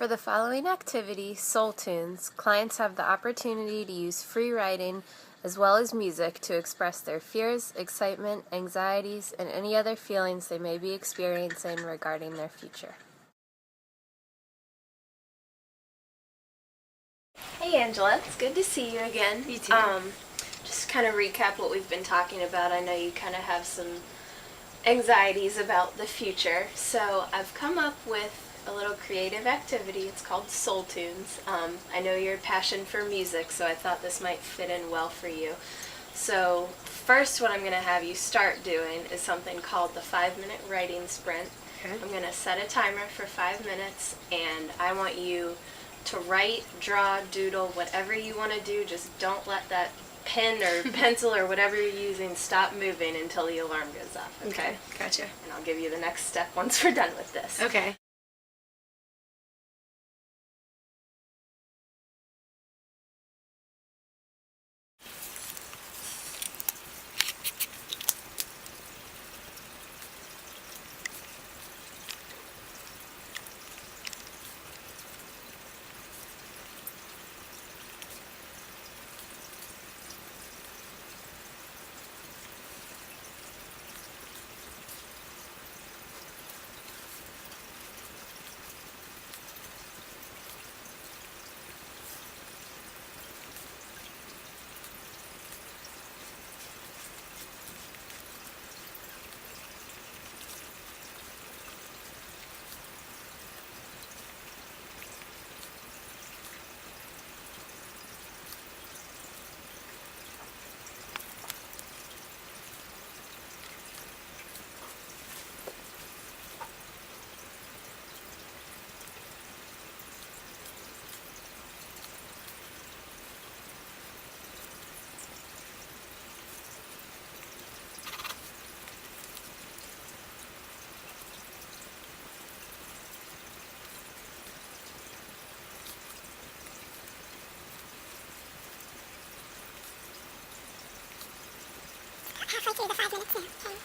For the following activity, Soul Tunes, clients have the opportunity to use free writing as well as music to express their fears, excitement, anxieties, and any other feelings they may be experiencing regarding their future. Hey Angela, it's good to see you again. You too. Just kind of recap what we've been talking about. I know you kind of have some anxieties about the future, so I've come up with a little creative activity. It's called Soul Tunes. I know your passion for music, so I thought this might fit in well for you. So first, what I'm going to have you start doing is something called the 5-minute writing sprint. Okay. I'm going to set a timer for 5 minutes, and I want you to write, draw, doodle, whatever you want to do. Just don't let that pen or pencil or whatever you're using stop moving until the alarm goes off. Okay, gotcha. And I'll give you the next step once we're done with this. Okay. Halfway through the 5 minutes now. Okay.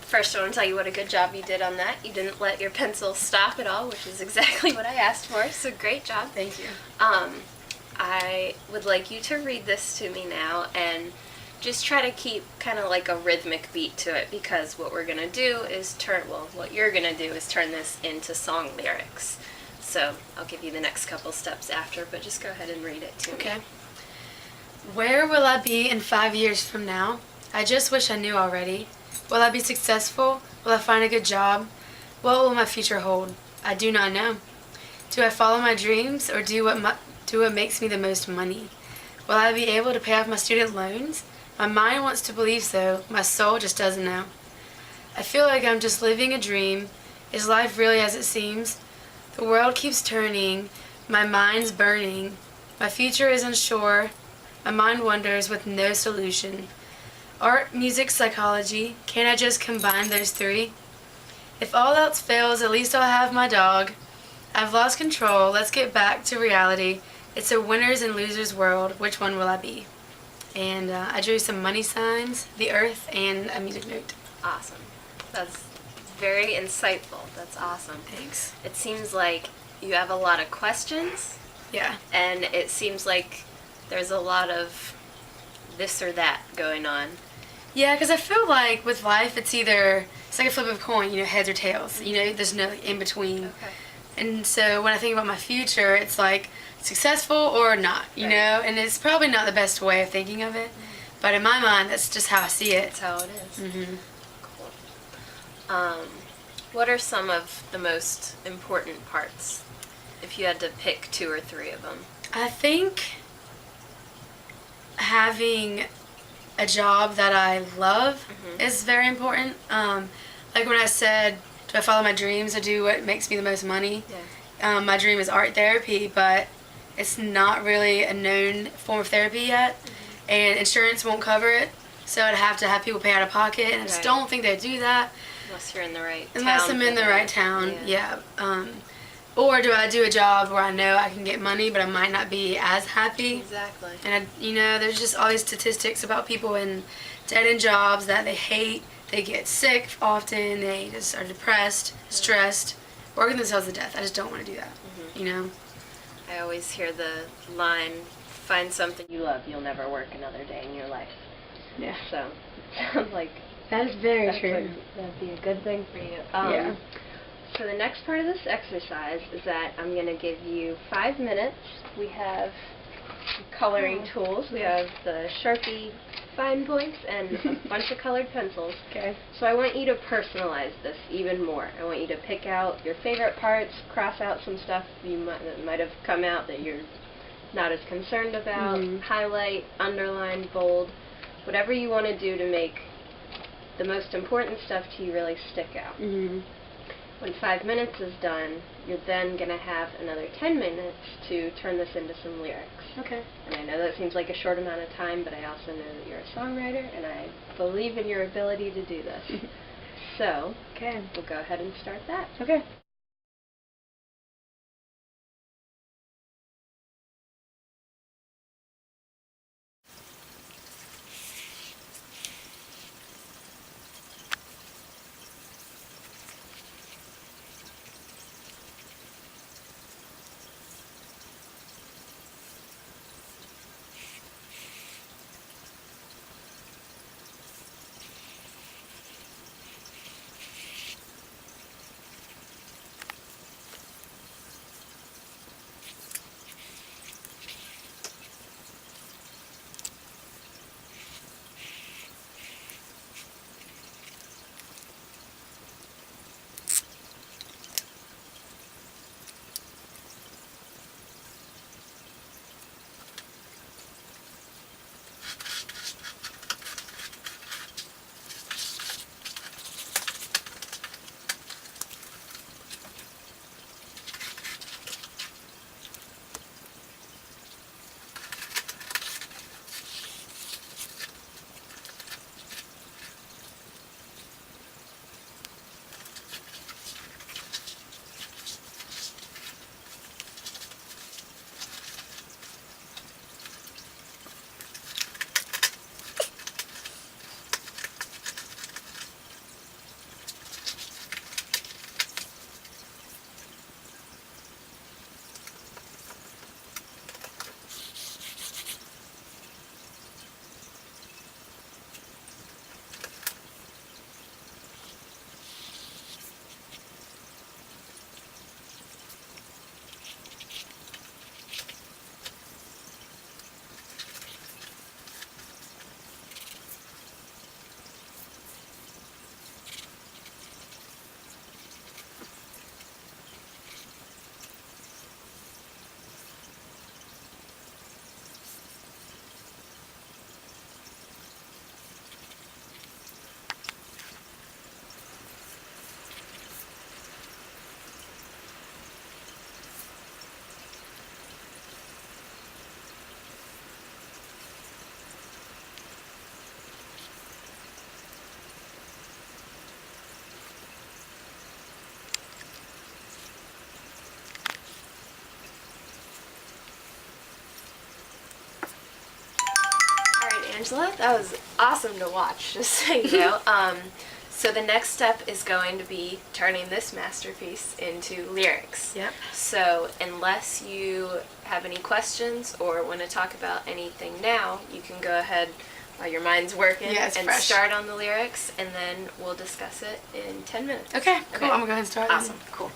First, I want to tell you what a good job you did on that. You didn't let your pencil stop at all, which is exactly what I asked for, so great job. Thank you. I would like you to read this to me now and just try to keep kind of like a rhythmic beat to it, because what we're going to do is what you're going to do is turn this into song lyrics. So I'll give you the next couple steps after, but just go ahead and read it to me. Okay. Where will I be in 5 years from now? I just wish I knew already. Will I be successful? Will I find a good job? What will my future hold? I do not know. Do I follow my dreams or do what makes me the most money? Will I be able to pay off my student loans? My mind wants to believe so. My soul just doesn't know. I feel like I'm just living a dream. Is life really as it seems? The world keeps turning. My mind's burning. My future is unsure. My mind wonders with no solution. Art, music, psychology, can't I just combine those three? If all else fails, at least I'll have my dog. I've lost control, let's get back to reality. It's a winners and losers world, which one will I be? And I drew some money signs, the earth, and a music note. Awesome. That's very insightful. That's awesome. Thanks. It seems like you have a lot of questions, Yeah. and it seems like there's a lot of this or that going on. Yeah, because I feel like with life, it's like a flip of a coin, heads or tails. There's no in between. Okay. And so when I think about my future, it's like successful or not, Right. and it's probably not the best way of thinking of it. But in my mind, that's just how I see it. That's how it is. Mm-hmm. Cool. What are some of the most important parts, if you had to pick 2 or 3 of them? I think having a job that I love is very important. Like when I said, do I follow my dreams or do what makes me the most money? Yeah. My dream is art therapy, but it's not really a known form of therapy yet, and insurance won't cover it, so I'd have to have people pay out of pocket, and I just Right. don't think they do that. Unless you're in the right town. Unless I'm in the right town, yeah. Or do I do a job where I know I can get money, but I might not be as happy? Exactly. And there's just all these statistics about people in dead-end jobs that they hate. They get sick often. They just are depressed, stressed, working themselves to death. I just don't want to do that. I always hear the line, find something you love, you'll never work another day in your life. Yeah. So, it sounds like That is very true. that'd be a good thing for you. Yeah. So the next part of this exercise is that I'm going to give you 5 minutes. We have coloring tools. We have the Sharpie fine points and a bunch of colored pencils. Okay. So I want you to personalize this even more. I want you to pick out your favorite parts, cross out some stuff that might have come out that you're not as concerned about, highlight, underline, bold, whatever you want to do to make the most important stuff to you really stick out. When 5 minutes is done, you're then going to have another 10 minutes to turn this into some lyrics. Okay. And I know that seems like a short amount of time, but I also know that you're a songwriter, and I believe in your ability to do this. So, Okay. we'll go ahead and start that. Okay. Angela, that was awesome to watch, just so you know. So the next step is going to be turning this masterpiece into lyrics. Yep. So unless you have any questions or want to talk about anything now, you can go ahead while your mind's working and fresh. start on the lyrics, and then we'll discuss it in 10 minutes. Okay, cool. I'm going to go ahead and start. Awesome. Cool.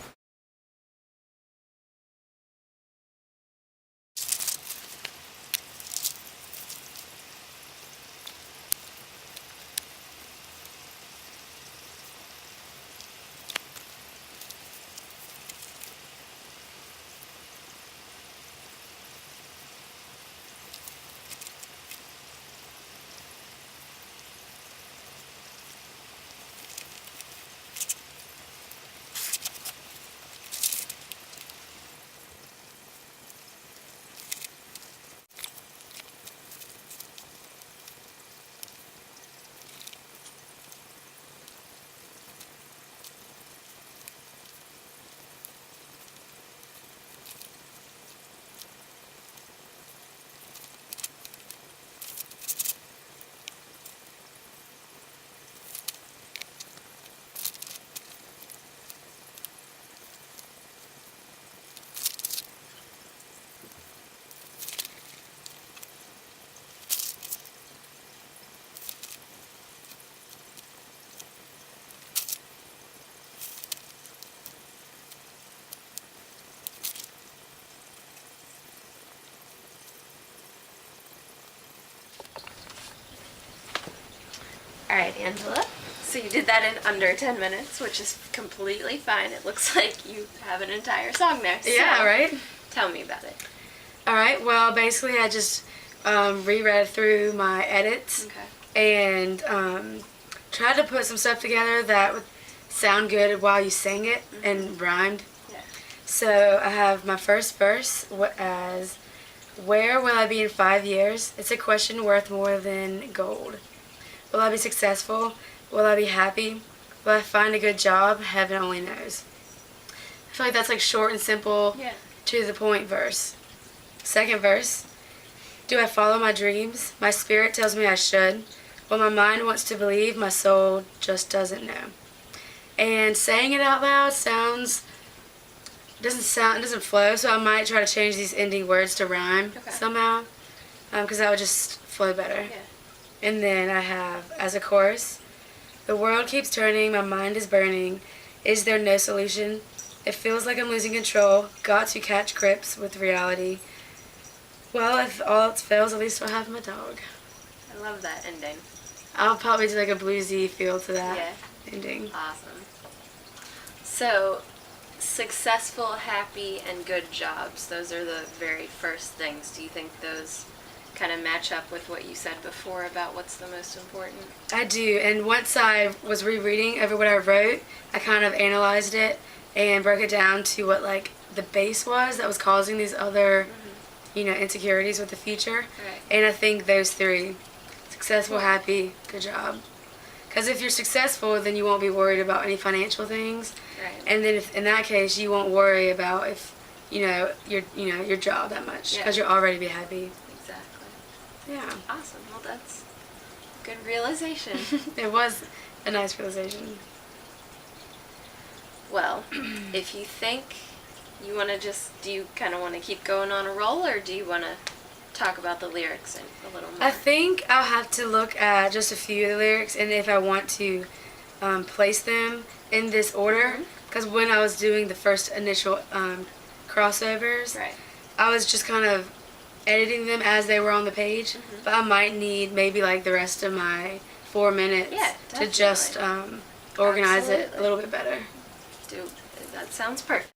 All right, Angela. So you did that in under 10 minutes, which is completely fine. It looks like you have an entire song there. So Yeah, right? Tell me about it. All right, well, basically I just reread through my edits and tried to put some stuff together that would sound good while you sang it and rhymed. Yeah. So I have my first verse as, where will I be in 5 years? It's a question worth more than gold. Will I be successful? Will I be happy? Will I find a good job? Heaven only knows. I feel like that's like short and simple, to the point verse. Second verse, do I follow my dreams? My spirit tells me I should. What my mind wants to believe, my soul just doesn't know. And saying it out loud doesn't flow, so I might try to change these ending words to rhyme somehow, because that would just flow better. Yeah. And then I have, as a chorus, the world keeps turning, my mind is burning. Is there no solution? It feels like I'm losing control. Got to catch grips with reality. Well, if all else fails, at least I'll have my dog. I love that ending. I'll probably do like a bluesy feel to that ending. Awesome. So, successful, happy, and good jobs. Those are the very first things. Do you think those kind of match up with what you said before about what's the most important? I do, and once I was rereading over what I wrote, I kind of analyzed it and broke it down to what like the base was that was causing these other insecurities with the future. Right. And I think those three, successful, happy, good job. Because if you're successful, then you won't be worried about any financial things. Right. And then if, in that case, you won't worry about if, your job that much. Because you'll already be happy. Exactly. Yeah. Awesome. Well, that's good realization. It was a nice realization. Well, if you think you want to do you kind of want to keep going on a roll, or do you want to talk about the lyrics a little more? I think I'll have to look at just a few of the lyrics, and if I want to place them in this order, because when I was doing the first initial crossovers, I was just kind of editing them as they were on the page, but I might need maybe like the rest of my 4 minutes to just organize it a little bit better. That sounds perfect.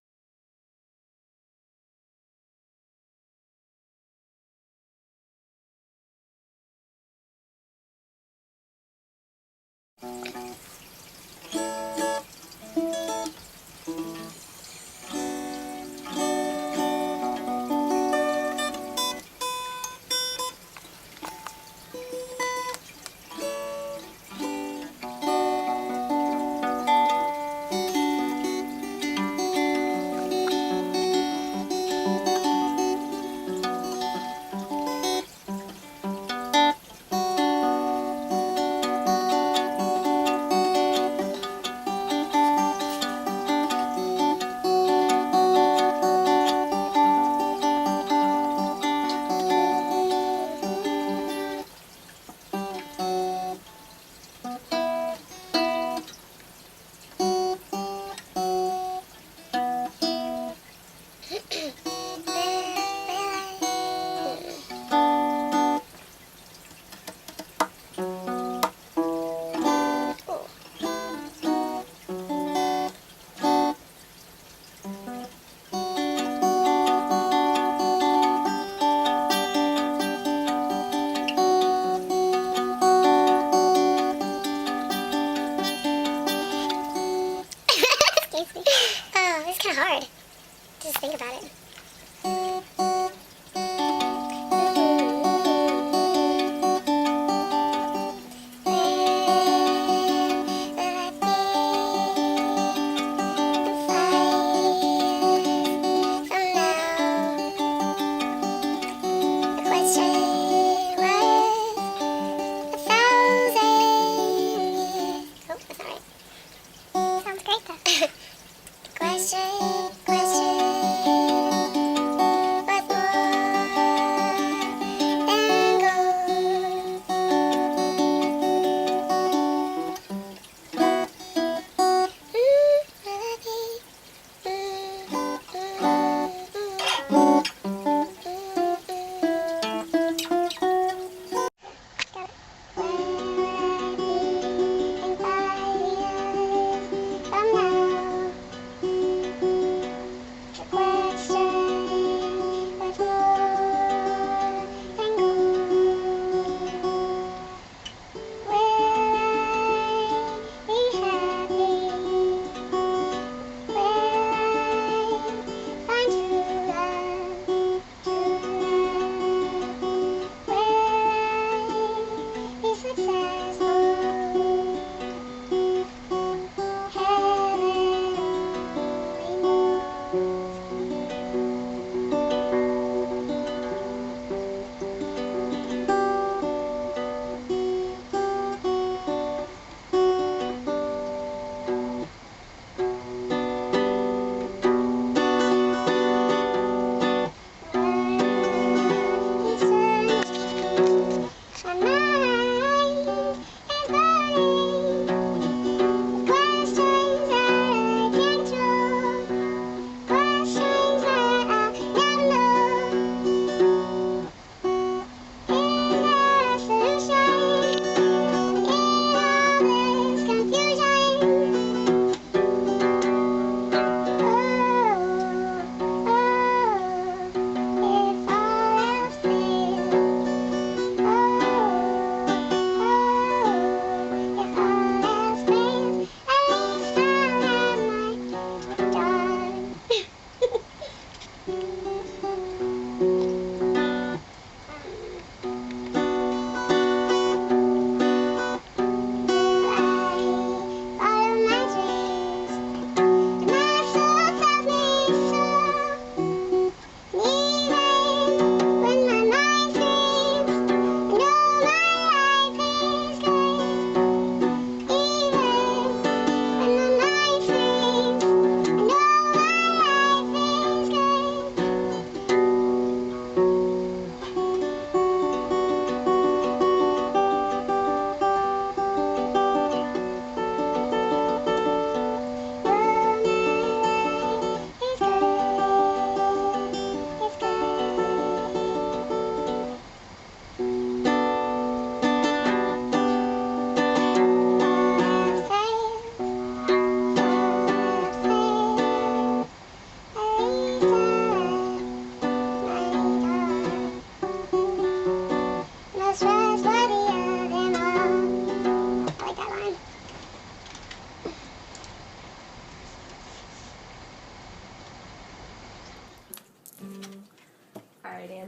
Question.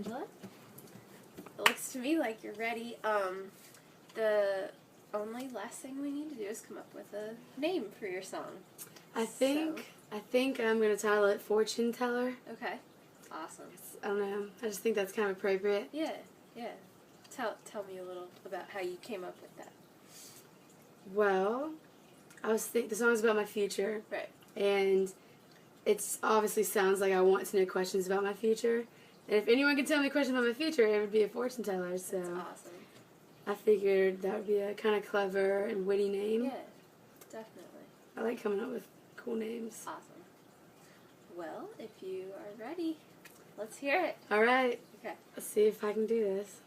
Angela. It looks to me like you're ready. The only last thing we need to do is come up with a name for your song. I think I'm gonna title it Fortune Teller. Okay. Awesome. I don't know. I just think that's kind of appropriate. Yeah. Tell me a little about how you came up with that. Well, the song's about my future. Right. And it's obviously sounds like I want to know questions about my future. And if anyone could tell me questions about my future, it would be a fortune teller. So That's awesome. I figured that would be a kind of clever and witty name. Yeah, definitely. I like coming up with cool names. Awesome. Well, if you are ready, let's hear it. All right. Okay. Let's see if I can do this.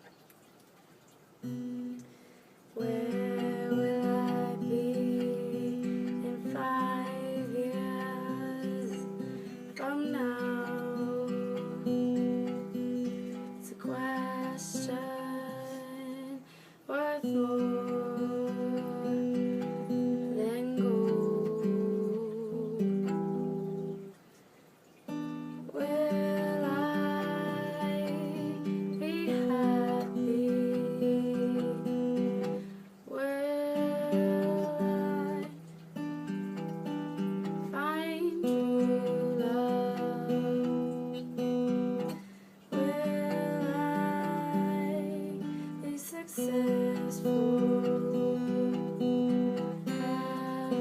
Where will I be in 5 years from now? It's a question worth more than gold. Will I be happy? Will I find true love? Will I be successful? Heaven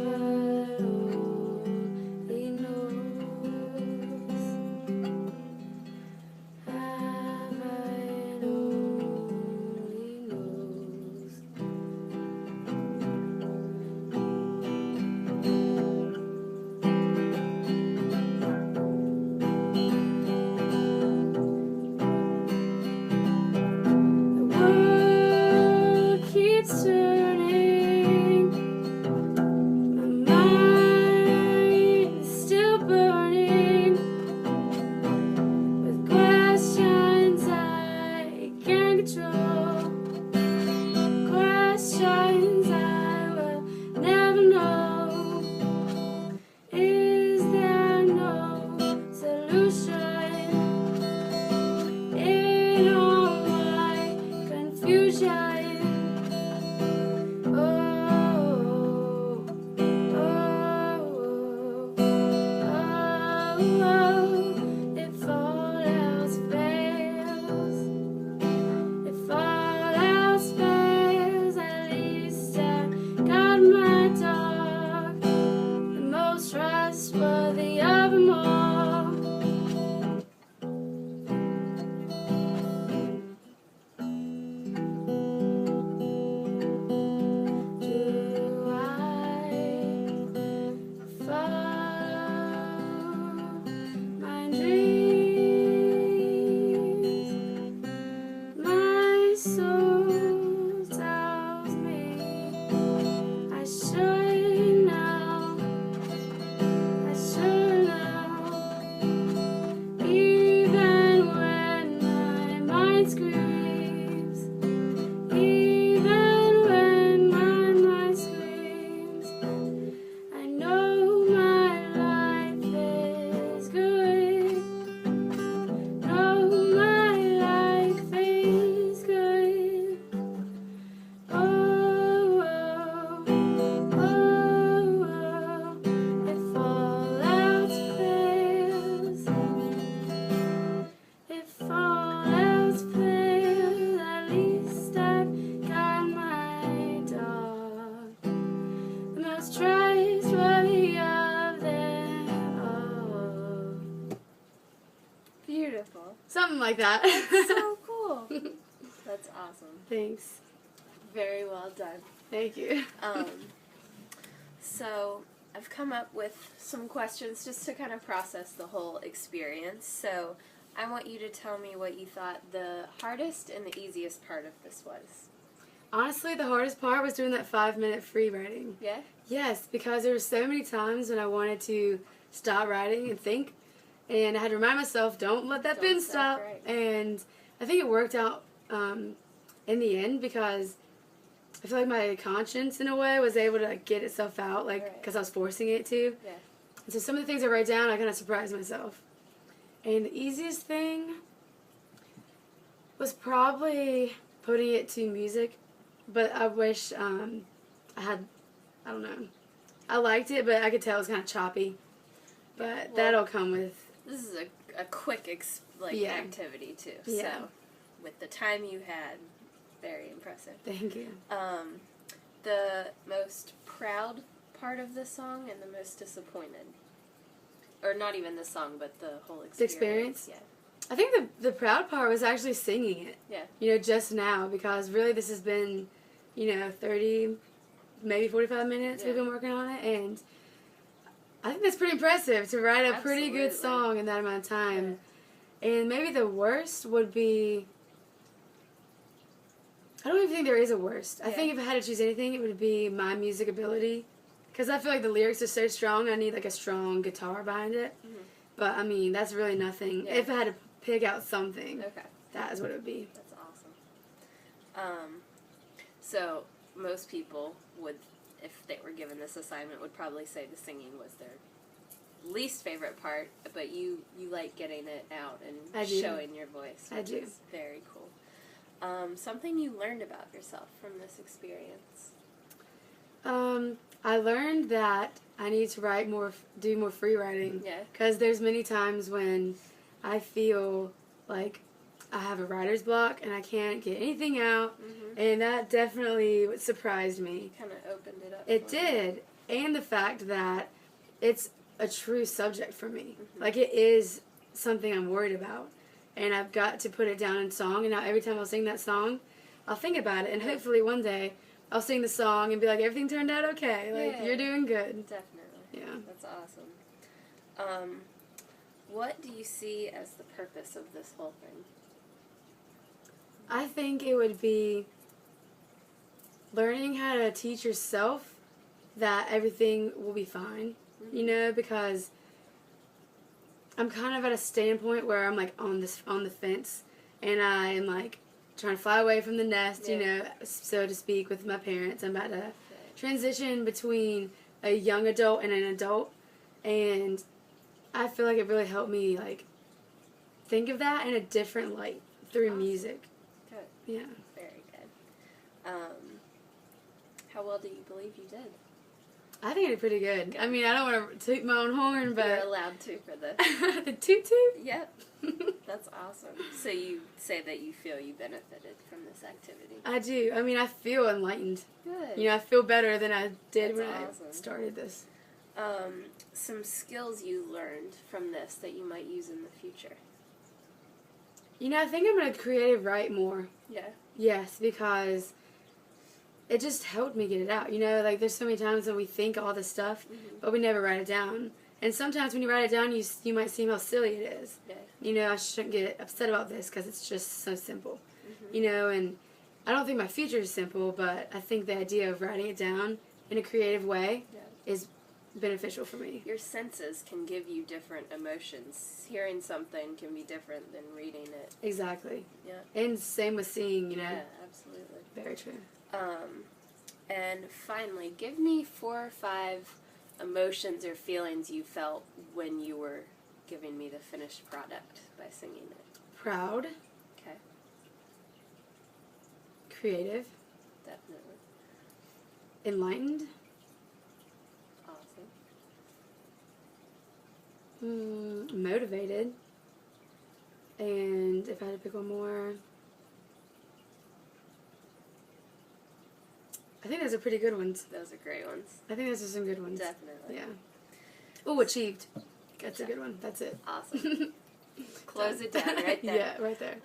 only knows. Heaven only knows. The world keeps turning. My mind is still burning with questions I can't control. Questions I will never know. Is there no solution in all my confusion? Oh, oh, oh, if all else fails, if all else fails, at least I got my dog, the most trustworthy of them all. Do I follow my dreams? My soul tells me I should now, I should now. Even when my mind screams, even when my mind screams, I know my life is good. No, my life is good. Oh, oh, oh, oh. If all else fails, if all else fails, at least I've got my dog, the most trustworthy of them all. Beautiful. Something like that. So cool. That's awesome. Thanks. Very well done. Thank you. So I've come up with some questions just to kind of process the whole experience. So I want you to tell me what you thought the hardest and the easiest part of this was. Honestly, the hardest part was doing that 5-minute free writing. Yeah? Yes, because there were so many times when I wanted to stop writing and think, and I had to remind myself, don't let that Don't pen stop stop. writing. And I think it worked out in the end because I feel like my conscience, in a way, was able to get itself out, like, Right. because I was forcing it to. Yeah. And so some of the things I wrote down, I kind of surprised myself. And the easiest thing, was probably putting it to music, but I wish I had, I don't know. I liked it, but I could tell it was kind of choppy. But Well, that'll come with, This is a quick Yeah. activity too. Yeah. So, with the time you had, very impressive. thank you. The most proud part of the song and the most disappointed, or not even the song, but the whole experience. The experience? Yeah. I think the proud part was actually singing it. Yeah. Just now, because really this has been, 30, maybe 45 minutes we've Yeah. been working on it, and I think that's pretty impressive to write a pretty good Absolutely. song in that amount of time. And maybe the worst would be, I don't even think there is a worst. I Yeah. think if I had to choose anything, it would be my music ability. Because I feel like the lyrics are so strong, I need like a strong guitar behind it. Mhm. But I mean, that's really nothing. Yeah. If I had to pick out something, Okay. that is what it would be. That's awesome. So most people would, if they were given this assignment, would probably say the singing was their least favorite part, but you like getting it out and I do. showing your voice, I which do. is very cool. Something you learned about yourself from this experience. I learned that I need to write more, do more free writing. Yeah. Because there's many times when I feel like I have a writer's block and I can't get anything out, and that definitely surprised me. Kind of opened it up. It for you. did, and the fact that it's a true subject for me. Like, it is something I'm worried about, and I've got to put it down in song, and now every time I'll sing that song, I'll think about it, and hopefully one day I'll sing the song and be like, everything turned out okay. Like, Yeah. you're doing good. Definitely. Yeah. That's awesome. What do you see as the purpose of this whole thing? I think it would be learning how to teach yourself that everything will be fine, because I'm kind of at a standpoint where I'm like on the fence, and I am like trying to fly away from the nest, so to speak, with my parents. I'm about to transition between a young adult and an adult, and I feel like it really helped me like think of that in a different light through Awesome. music. Good. Yeah. Very good. How well do you believe you did? I think I did pretty good. I mean, I don't want to toot my own horn, You're but allowed to for this. the toot toot. Yep. That's awesome. So you say that you feel you benefited from this activity. I do. I mean, I feel enlightened. Good. I feel better than I did That's when awesome. I started this. Some skills you learned from this that you might use in the future. I think I'm going to creative write more. Yeah. Yes, because it just helped me get it out. Like there's so many times when we think all this stuff, but we never write it down. And sometimes when you write it down, you might see how silly it is. Yeah. I shouldn't get upset about this because it's just so simple. And I don't think my future is simple, but I think the idea of writing it down in a creative way Yeah. is beneficial for me. Your senses can give you different emotions. Hearing something can be different than reading it. Exactly. Yeah. And same with seeing, Yeah, absolutely. Very true. And finally, give me 4 or 5 emotions or feelings you felt when you were giving me the finished product by singing it. Proud, Okay, creative, definitely. enlightened, Awesome. motivated, and if I had to pick one more, I think those are pretty good ones. Those are great ones. I think those are some good ones. Definitely. Yeah. Oh, achieved. That's a job. good one. That's it. Awesome. Close it down right there. Yeah, right there.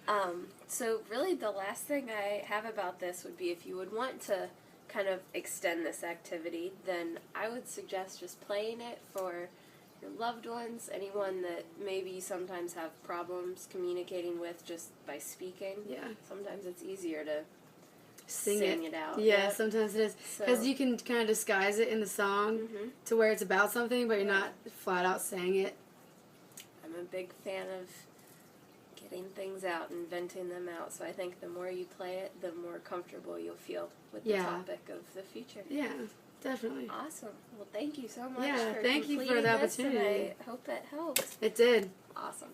So really the last thing I have about this would be if you would want to kind of extend this activity, then I would suggest just playing it for your loved ones, anyone that maybe you sometimes have problems communicating with just by speaking. Yeah. Sometimes it's easier to Sing it out. Yeah, Yep. sometimes it is. So- Because you can kind of disguise it in the song to where it's about something, but you're not flat out saying it. I'm a big fan of getting things out and venting them out, so I think the more you play it, the more comfortable you'll feel with the Yeah. topic of the future. Yeah, definitely. Awesome. Well, thank you so much Yeah, for thank you for completing the this, and opportunity. I hope it helped. It did. Awesome.